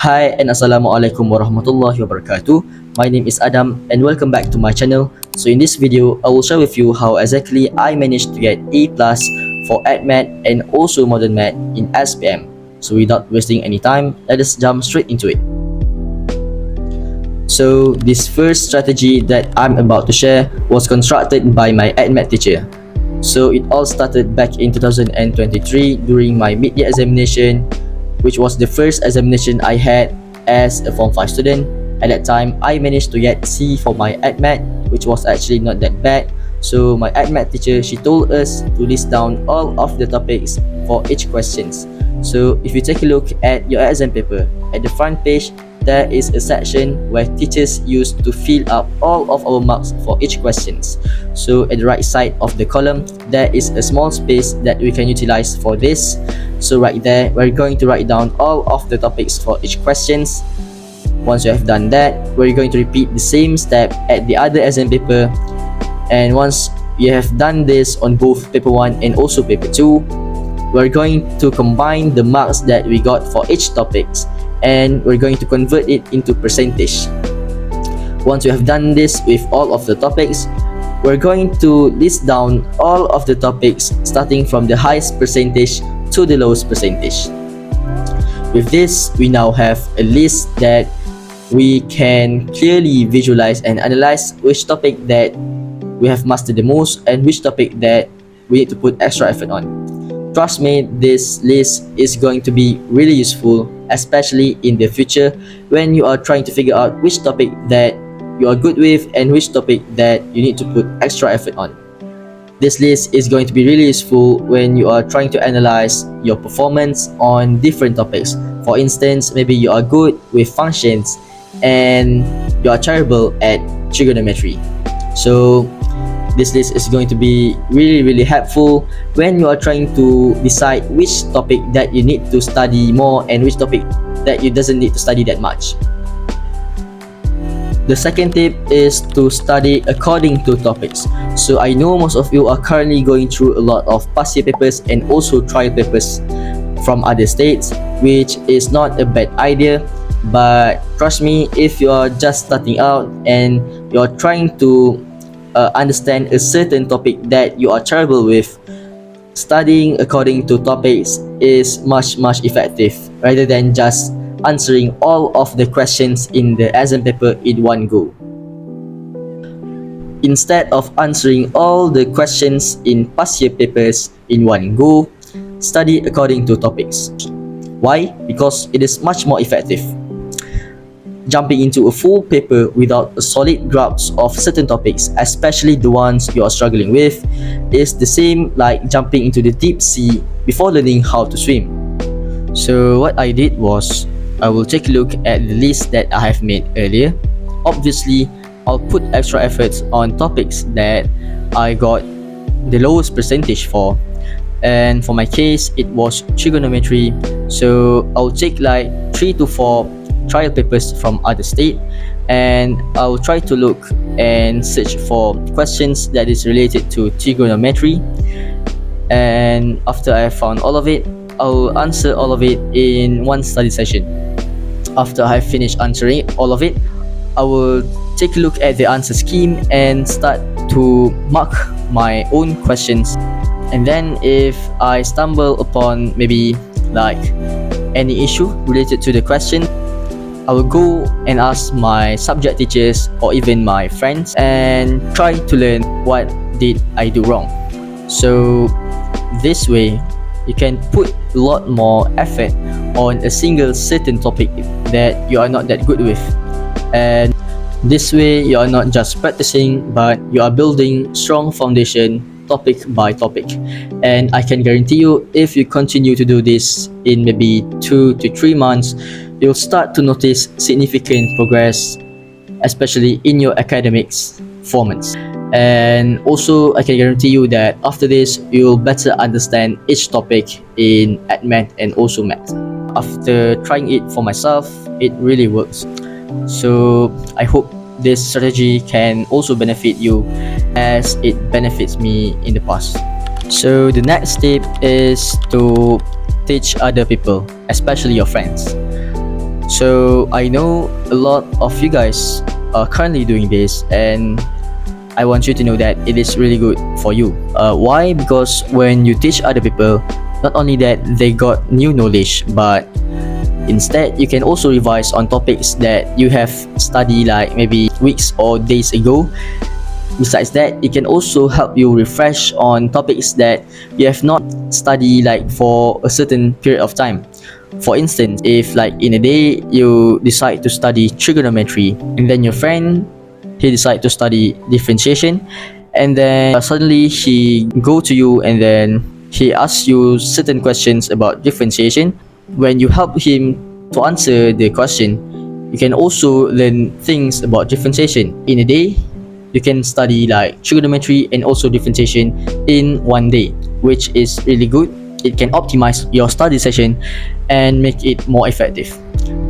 Hi and Assalamualaikum warahmatullahi wabarakatuh. My name is Adam and welcome back to my channel. So in this video, I will share with you how exactly I managed to get A+ for Addmath and also Modern Math in SPM. So without wasting any time, let us jump straight into it. So this first strategy that I'm about to share was constructed by my Addmath teacher. So it all started back in 2023 during my mid-year examination, which was the first examination I had as a Form 5 student. At that time, I managed to get C for my Addmath, which was actually not that bad. So my Addmath teacher, she told us to list down all of the topics for each questions. So if you take a look at your exam paper, at the front page, there is a section where teachers used to fill up all of our marks for each questions. So at the right side of the column, there is a small space that we can utilize for this. So right there, we're going to write down all of the topics for each questions. Once you have done that, we're going to repeat the same step at the other exam paper. And once you have done this on both paper 1 and also paper 2, we're going to combine the marks that we got for each topics, and we're going to convert it into percentage. Once you have done this with all of the topics, we're going to list down all of the topics starting from the highest percentage to the lowest percentage. With this, we now have a list that we can clearly visualize and analyze which topic that we have mastered the most and which topic that we need to put extra effort on. Trust me, this list is going to be really useful, especially in the future when you are trying to figure out which topic that you are good with and which topic that you need to put extra effort on. This list is going to be really useful when you are trying to analyze your performance on different topics. For instance, maybe you are good with functions and you are terrible at trigonometry. So this list is going to be really helpful when you are trying to decide which topic that you need to study more and which topic that you doesn't need to study that much. The second tip is to study according to topics. So I know most of you are currently going through a lot of past year papers and also trial papers from other states, which is not a bad idea. But trust me, if you are just starting out and you're trying to understand a certain topic that you are terrible with, studying according to topics is much effective rather than just answering all of the questions in the exam paper in one go. Instead of answering all the questions in past year papers in one go, study according to topics. Why? Because it is much more effective. Jumping into a full paper without a solid grasp of certain topics, especially the ones you are struggling with, is the same like jumping into the deep sea before learning how to swim. So what I did was, I will take a look at the list that I have made earlier. Obviously, I'll put extra efforts on topics that I got the lowest percentage for. And for my case, it was trigonometry. So I'll take like 3 to 4 trial papers from other state, and I'll try to look and search for questions that is related to trigonometry. And after I have found all of it, I'll answer all of it in one study session. After I have finished answering all of it, I will take a look at the answer scheme and start to mark my own questions. And then if I stumble upon maybe like any issue related to the question, I will go and ask my subject teachers or even my friends and try to learn what did I do wrong. So this way, you can put a lot more effort on a single certain topic that you are not that good with. And this way, you are not just practicing, but you are building strong foundation topic by topic. And I can guarantee you, if you continue to do this in maybe 2 to 3 months, you'll start to notice significant progress, especially in your academics performance. And also, I can guarantee you that after this, you'll better understand each topic in Addmath and also Math. After trying it for myself, it really works. So I hope this strategy can also benefit you as it benefits me in the past. So the next tip is to teach other people, especially your friends. So I know a lot of you guys are currently doing this, and I want you to know that it is really good for you. Why? Because when you teach other people, not only that they got new knowledge, but instead you can also revise on topics that you have studied like maybe weeks or days ago. Besides that, it can also help you refresh on topics that you have not studied like for a certain period of time. For instance, if like in a day you decide to study trigonometry, and then your friend, he decide to study differentiation, and then suddenly he go to you and then he asks you certain questions about differentiation. When you help him to answer the question, you can also learn things about differentiation. In a day, you can study like trigonometry and also differentiation in one day, which is really good. It can optimize your study session and make it more effective.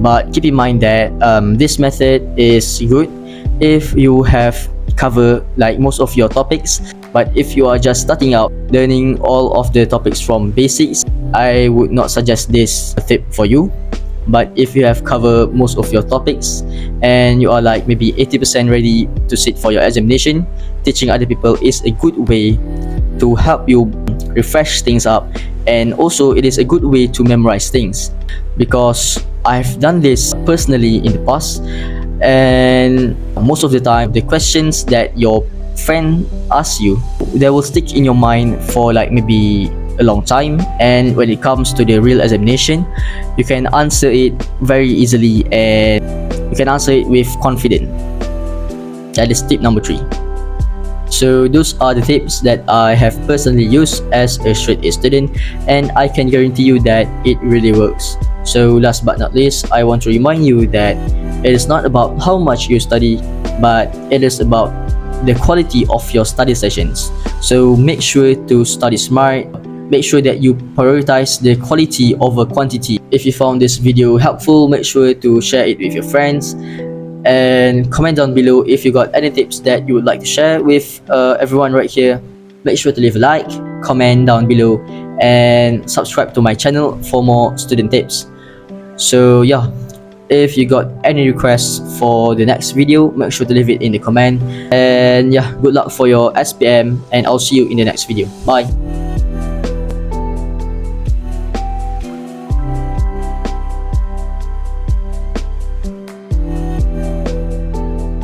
But keep in mind that this method is good if you have covered like most of your topics. But if you are just starting out learning all of the topics from basics, I would not suggest this tip for you. But if you have covered most of your topics and you are like maybe 80% ready to sit for your examination, teaching other people is a good way to help you refresh things up, and also it is a good way to memorize things, because I've done this personally in the past, and most of the time the questions that your friend asks you, they will stick in your mind for like maybe a long time, and when it comes to the real examination, you can answer it very easily and you can answer it with confidence. That is tip number 3. So those are the tips that I have personally used as a straight A student, and I can guarantee you that it really works. So last but not least, I want to remind you that it is not about how much you study, but it is about the quality of your study sessions. So make sure to study smart. Make sure that you prioritize the quality over quantity. If you found this video helpful, make sure to share it with your friends, and comment down below if you got any tips that you would like to share with everyone right here. Make sure to leave a like, comment down below, and subscribe to my channel for more student tips. So yeah, if you got any requests for the next video, make sure to leave it in the comment. And yeah, good luck for your SPM, and I'll see you in the next video. Bye.